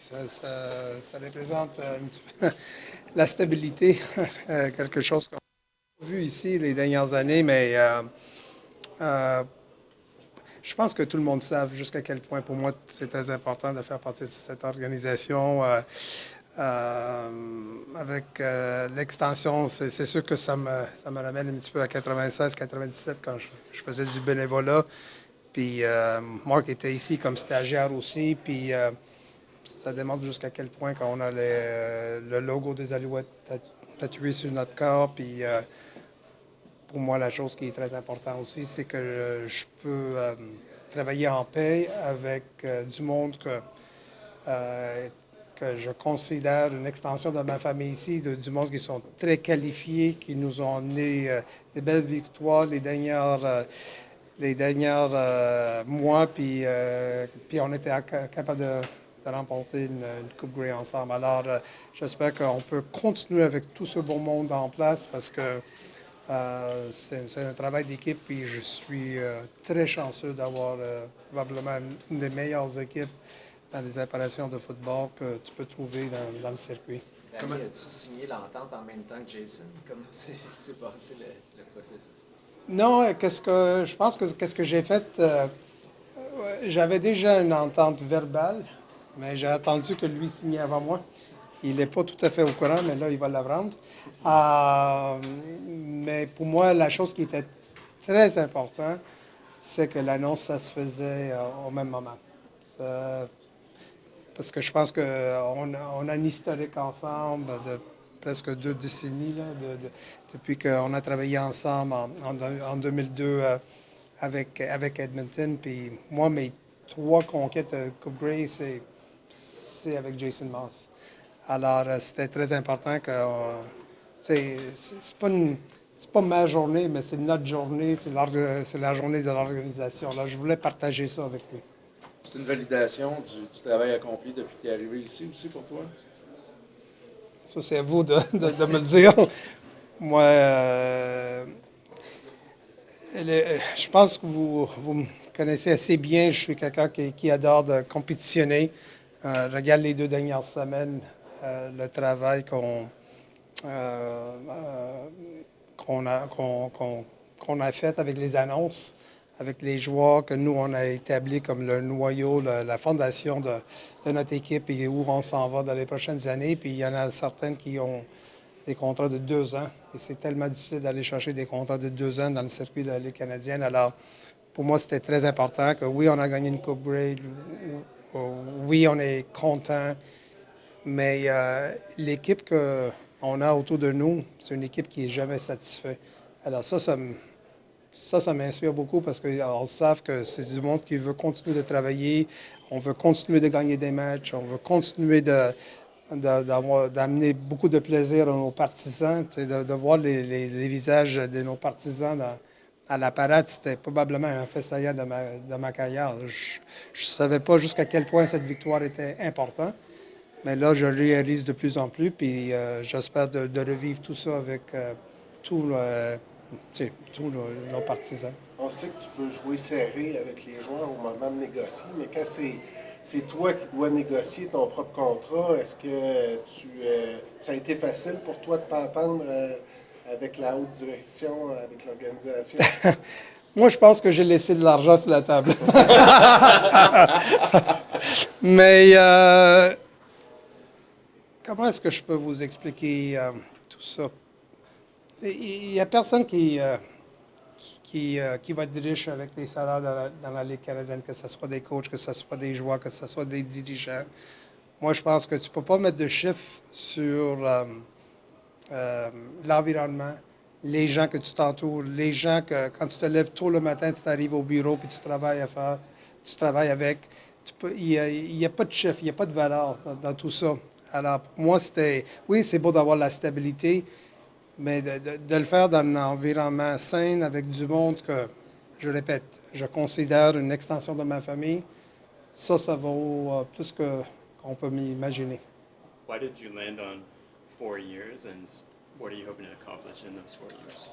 Ça représente un petit peu la stabilité, quelque chose qu'on a vu ici les dernières années, mais euh, je pense que tout le monde sait jusqu'à quel point, pour moi, c'est très important de faire partie de cette organisation. Avec l'extension, c'est sûr que ça me ramène un petit peu à 96-97 quand je faisais du bénévolat. Puis Marc était ici comme stagiaire aussi. Puis ça démontre jusqu'à quel point quand on a le logo des Alouettes tatoué sur notre corps. Puis pour moi, la chose qui est très importante aussi, c'est que je peux travailler en paix avec du monde que je considère une extension de ma famille ici, du monde qui sont très qualifiés, qui nous ont amené des belles victoires les dernières mois, puis on était capable de remporter une Coupe Grey ensemble. Alors, j'espère qu'on peut continuer avec tout ce beau monde en place parce que c'est un travail d'équipe, puis je suis très chanceux d'avoir probablement une des meilleures équipes dans les apparitions de football que tu peux trouver dans le circuit. Danny, as-tu signé l'entente en même temps que Jason? Comment c'est passé le processus? Non, je pense que qu'est-ce que j'ai fait, j'avais déjà une entente verbale, mais j'ai attendu que lui signe avant moi. Il n'est pas tout à fait au courant, mais là, il va l'apprendre. Mais pour moi, la chose qui était très importante, c'est que l'annonce, ça se faisait au même moment. Parce que je pense qu'on a un historique ensemble de presque 2 décennies, là, depuis qu'on a travaillé ensemble en 2002 avec Edmonton. Puis moi, mes 3 conquêtes de Coupe Grey, c'est avec Jason Moss. Alors, c'était très important que... c'est pas ma journée, mais c'est notre journée, c'est la journée de l'organisation. Là, je voulais partager ça avec lui. C'est une validation du travail accompli depuis que tu es arrivé ici aussi pour toi? Ça, c'est à vous de me le dire. Moi, je pense que vous me connaissez assez bien. Je suis quelqu'un qui adore de compétitionner. Regarde les 2 dernières semaines, le travail qu'on a fait avec les annonces, avec les joueurs que nous, on a établis comme le noyau, la fondation de notre équipe et où on s'en va dans les prochaines années. Puis il y en a certaines qui ont des contrats de 2 ans. Et c'est tellement difficile d'aller chercher des contrats de 2 ans dans le circuit de la Ligue canadienne. Alors, pour moi, c'était très important que oui, on a gagné une Coupe Grey, oui, on est content, mais l'équipe qu'on a autour de nous, c'est une équipe qui n'est jamais satisfaite. Alors ça m'inspire beaucoup parce qu'on sait que c'est du monde qui veut continuer de travailler, on veut continuer de gagner des matchs, on veut continuer d'amener beaucoup de plaisir à nos partisans, de voir les visages de nos partisans à la parade, c'était probablement un fait saillant de ma carrière. Je ne savais pas jusqu'à quel point cette victoire était importante, mais là, je le réalise de plus en plus, puis j'espère de revivre tout ça avec tous nos partisans. On sait que tu peux jouer serré avec les joueurs au moment de négocier, mais quand c'est toi qui dois négocier ton propre contrat, est-ce que ça a été facile pour toi de t'entendre avec la haute direction, avec l'organisation? Moi, je pense que j'ai laissé de l'argent sur la table. Mais comment est-ce que je peux vous expliquer tout ça? Il n'y a personne qui va être riche avec des salaires dans la Ligue canadienne, que ce soit des coachs, que ce soit des joueurs, que ce soit des dirigeants. Moi, je pense que tu ne peux pas mettre de chiffres sur l'environnement, les gens que tu t'entoures, les gens que quand tu te lèves tôt le matin, tu arrives au bureau puis tu travailles avec. Il n'y a pas de chiffre, il n'y a pas de valeur dans tout ça. Alors, pour moi, oui, c'est beau d'avoir la stabilité, mais de le faire dans un environnement sain avec du monde que, je répète, je considère une extension de ma famille, ça vaut plus qu'on peut m'imaginer. Why did you land on 4 years, and what are you hoping to accomplish in those 4 years?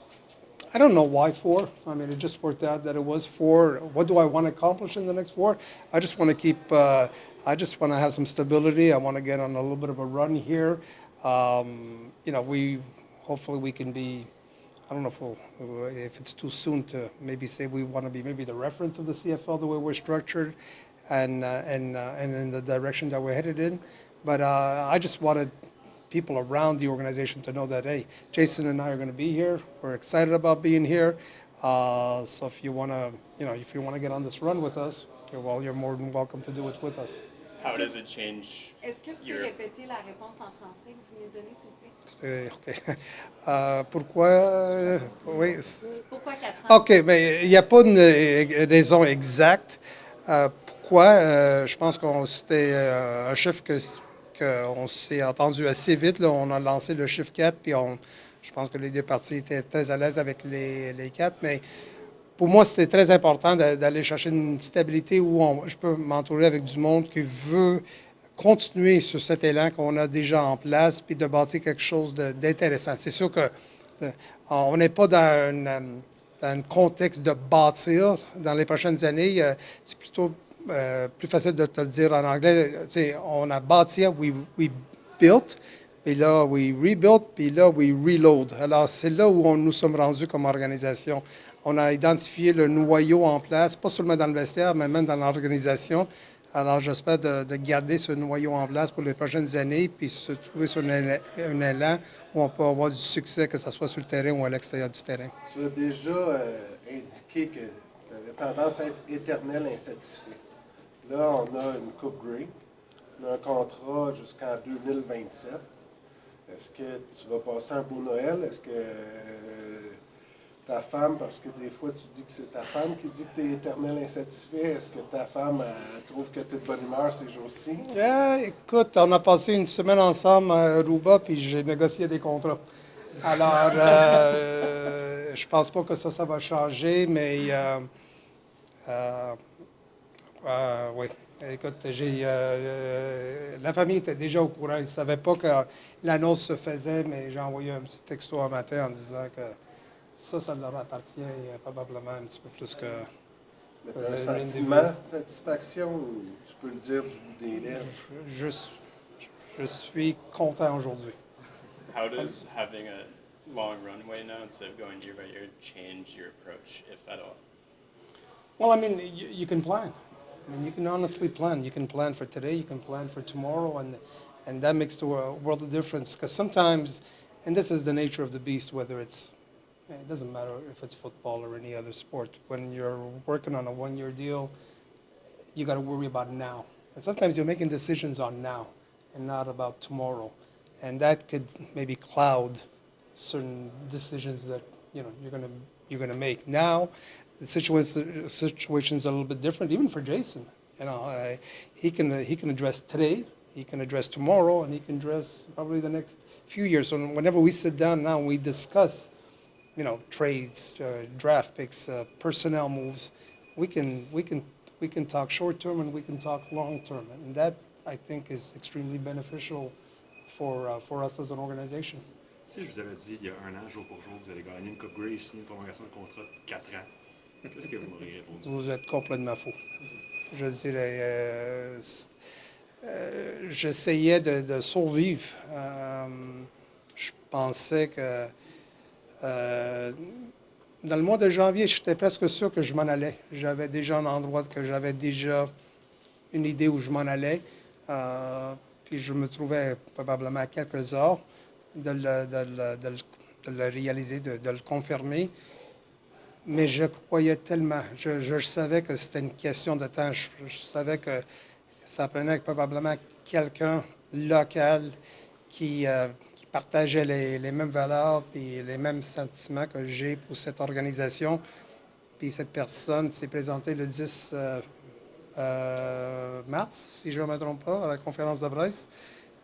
I don't know why 4. I mean, it just worked out that it was 4. What do I want to accomplish in the next 4? I just want to keep I just want to have some stability. I want to get on a little bit of a run here. Hopefully we can be. I don't know if it's too soon to maybe say we want to be maybe the reference of the CFL the way we're structured, and in the direction that we're headed in. But I just wanted people around the organization to know that, hey, Jason and I are going to be here. We're excited about being here. So if you want to get on this run with us, you're more than welcome to do it with us. How does it change Est-ce que vous pouvez your répéter la réponse en français que vous venez de donner, s'il vous plaît? OK. Pourquoi? Oui. Pourquoi 4 ans? OK, mais il n'y a pas une raison exacte. Pourquoi? Je pense que c'était un chiffre qu'on s'est entendu assez vite. Là. On a lancé le chiffre 4, puis je pense que les deux parties étaient très à l'aise avec les 4. Mais pour moi, c'était très important d'aller chercher une stabilité où je peux m'entourer avec du monde qui veut continuer sur cet élan qu'on a déjà en place, puis de bâtir quelque chose d'intéressant. C'est sûr que on n'est pas dans un contexte de bâtir dans les prochaines années. C'est plutôt plus facile de te le dire en anglais. On a bâti, we built, puis là, we rebuilt, puis là, we reload. Alors, c'est là où nous sommes rendus comme organisation. On a identifié le noyau en place, pas seulement dans le vestiaire, mais même dans l'organisation. Alors, j'espère de garder ce noyau en place pour les prochaines années, puis se trouver sur un élan où on peut avoir du succès, que ce soit sur le terrain ou à l'extérieur du terrain. Tu as déjà indiqué que tu avais tendance à être éternel insatisfait. Là, on a une Coupe Grey, on a un contrat jusqu'en 2027. Est-ce que tu vas passer un beau Noël? Est-ce que ta femme, parce que des fois tu dis que c'est ta femme qui dit que tu es éternel insatisfait, est-ce que ta femme elle trouve que tu es de bonne humeur ces jours-ci? Écoute, on a passé une semaine ensemble à Aruba, puis j'ai négocié des contrats. Alors, je pense pas que ça va changer, mais oui. Écoute, la famille était déjà au courant. Ils ne savaient pas que l'annonce se faisait, mais j'ai envoyé un petit texto un matin en disant que ça leur appartient probablement un petit peu plus que... Mais tu as un sentiment de satisfaction, ou tu peux le dire du bout des lèvres? Je suis content aujourd'hui. how does having a long runway now instead of going year by year change your approach, if at all? Well, I mean, you can plan. I mean, you can honestly plan. You can plan for today, you can plan for tomorrow, and that makes the world of difference. Because sometimes, and this is the nature of the beast, whether it doesn't matter if it's football or any other sport. When you're working on a one-year deal, you got to worry about now. And sometimes you're making decisions on now and not about tomorrow. And that could maybe cloud certain decisions that you're gonna make. Now, the situation's a little bit different, even for Jason. He can address today, he can address tomorrow, and he can address probably the next few years. So whenever we sit down now, we discuss, trades, draft picks, personnel moves. We can talk short term and we can talk long term, and that I think is extremely beneficial for us as an organization. Si je vous avais dit il y a un an, jour pour jour, vous allez gagner une Coupe Grey, signer une prolongation de contrat de 4 ans, qu'est-ce que vous m'auriez répondu? Vous êtes complètement fou. Je dirais, j'essayais de survivre. Je pensais que dans le mois de janvier, j'étais presque sûr que je m'en allais. J'avais déjà un endroit que j'avais déjà une idée où je m'en allais. Puis je me trouvais probablement à quelques heures de le réaliser, de le confirmer. Mais je croyais tellement. Je savais que c'était une question de temps. Je savais que ça prenait probablement quelqu'un local qui partageait les mêmes valeurs et les mêmes sentiments que j'ai pour cette organisation. Puis cette personne s'est présentée le 10 mars, si je ne me trompe pas, à la conférence de presse.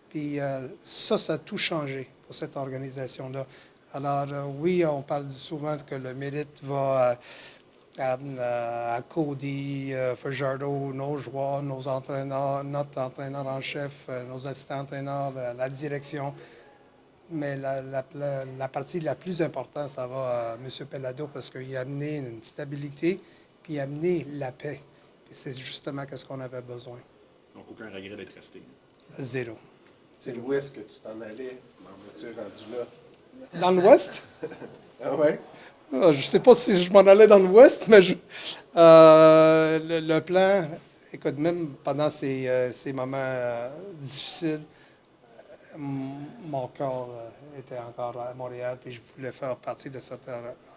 Puis ça a tout changé pour cette organisation-là. Alors oui, on parle souvent que le mérite va à Cody, Fajardo, nos joueurs, nos entraîneurs, notre entraîneur en chef, nos assistants-entraîneurs, la direction. Mais la partie la plus importante, ça va à M. Pellado parce qu'il a amené une stabilité puis il a amené la paix. Et c'est justement ce qu'on avait besoin. Donc, aucun regret d'être resté. Zéro. C'est où est-ce que tu t'en allais? M'en veux-tu rendu là? Dans l'Ouest? Ah ouais? Je ne sais pas si je m'en allais dans l'Ouest, mais le plan, écoute, même pendant ces moments difficiles, mon corps était encore à Montréal, puis je voulais faire partie de cette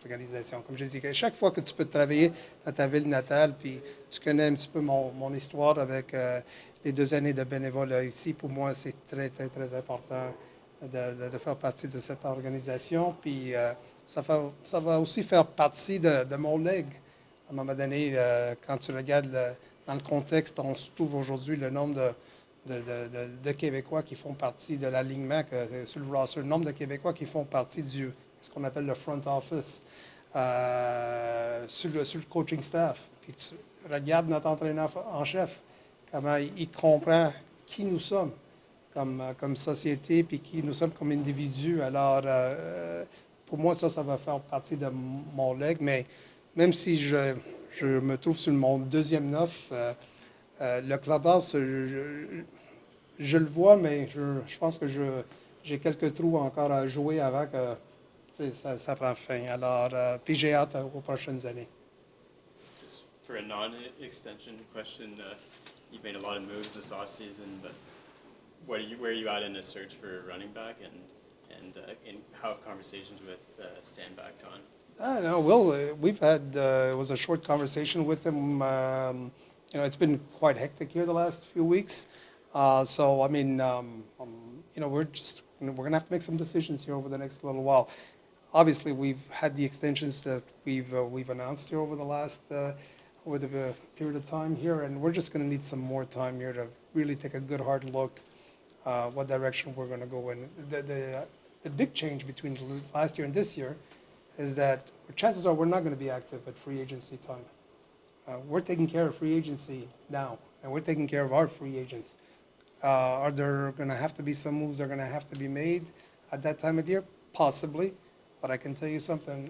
organisation. Comme je dis, chaque fois que tu peux travailler dans ta ville natale, puis tu connais un petit peu mon histoire avec les 2 années de bénévolat ici, pour moi, c'est très, très, très important de faire partie de cette organisation. Puis ça va aussi faire partie de mon legs. À un moment donné, quand tu regardes dans le contexte, on se trouve aujourd'hui le nombre de Québécois qui font partie de l'alignement, sur le roster, le nombre de Québécois qui font partie du ce qu'on appelle le front office, sur le coaching staff. Puis tu regardes notre entraîneur en chef, comment il comprend qui nous sommes comme société, puis qui nous sommes comme individus. Alors, pour moi, ça va faire partie de mon leg, mais même si je me trouve sur mon 2e neuf, le clubhouse, je le vois, mais je pense que j'ai quelques trous encore à jouer avant que ça prend fin. Alors, puis j'ai hâte aux prochaines années. Just for a non-extension question, you've made a lot of moves this offseason, but where are you at in the search for a running back, and how have conversations with Stan Back gone? I don't know. Well, we've had it was a short conversation with him. It's been quite hectic here the last few weeks. So I mean, we're gonna have to make some decisions here over the next little while. Obviously, we've had the extensions that we've announced here over the last over the period of time here, and we're just going to need some more time here to really take a good hard look what direction we're going to go in. The big change between last year and this year is that chances are we're not going to be active at free agency time. We're taking care of free agency now, and we're taking care of our free agents. Are there going to have to be some moves that are going to have to be made at that time of year? Possibly, but I can tell you something,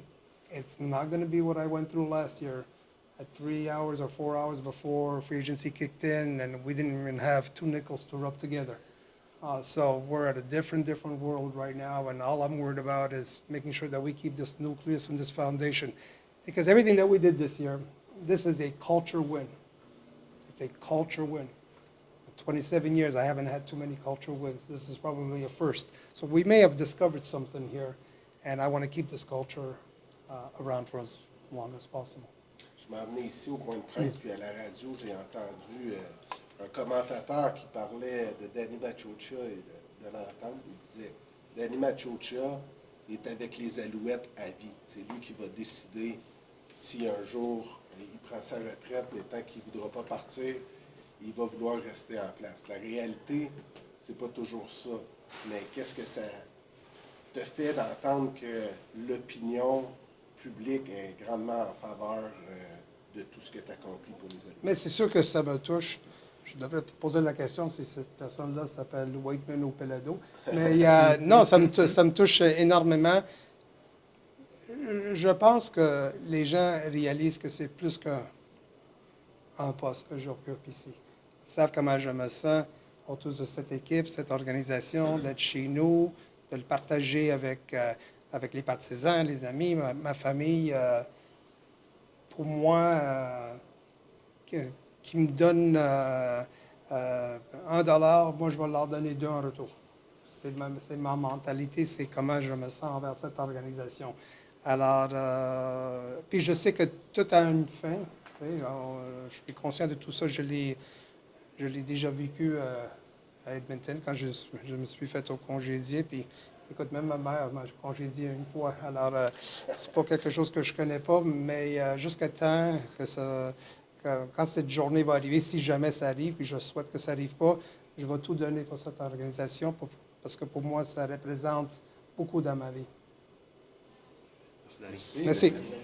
it's not going to be what I went through last year at 3 hours or 4 hours before free agency kicked in, and we didn't even have 2 nickels to rub together. So we're at a different world right now, and all I'm worried about is making sure that we keep this nucleus and this foundation. Because everything that we did this year, this is a culture win. It's a culture win. In 27 years, I haven't had too many culture wins. This is probably a first. So we may have discovered something here, and I want to keep this culture around for as long as possible. Je m'en venais ici au point de presse, puis à la radio, j'ai entendu un commentateur qui parlait de Danny Maciocia et de l'entente. Il disait, Danny Maciocia est avec les Alouettes à vie. C'est lui qui va décider si un jour il prend sa retraite, mais tant qu'il ne voudra pas partir, il va vouloir rester en place. La réalité, c'est pas toujours ça. Mais qu'est-ce que ça te fait d'entendre que l'opinion publique est grandement en faveur de tout ce que tu accomplis pour les Alouettes? Mais c'est sûr que ça me touche. Je devrais te poser la question si cette personne-là s'appelle Waitman ou Pelado. Mais non, ça me touche énormément. Je pense que les gens réalisent que c'est plus qu'un poste que j'occupe ici. Ils savent comment je me sens autour de cette équipe, cette organisation, d'être chez nous, de le partager avec les partisans, les amis, ma famille. Pour moi, qui me donne $1, moi je vais leur donner 2 en retour. C'est ma mentalité, c'est comment je me sens envers cette organisation. Alors, puis je sais que tout a une fin. Je suis conscient de tout ça. Je l'ai déjà vécu à Edmonton quand je me suis fait congédier. Puis, écoute, même ma mère m'a congédié une fois. Alors, c'est pas quelque chose que je connais pas, mais jusqu'à temps quand cette journée va arriver, si jamais ça arrive, puis je souhaite que ça n'arrive pas, je vais tout donner pour cette organisation parce que pour moi, ça représente beaucoup dans ma vie. Merci. Merci.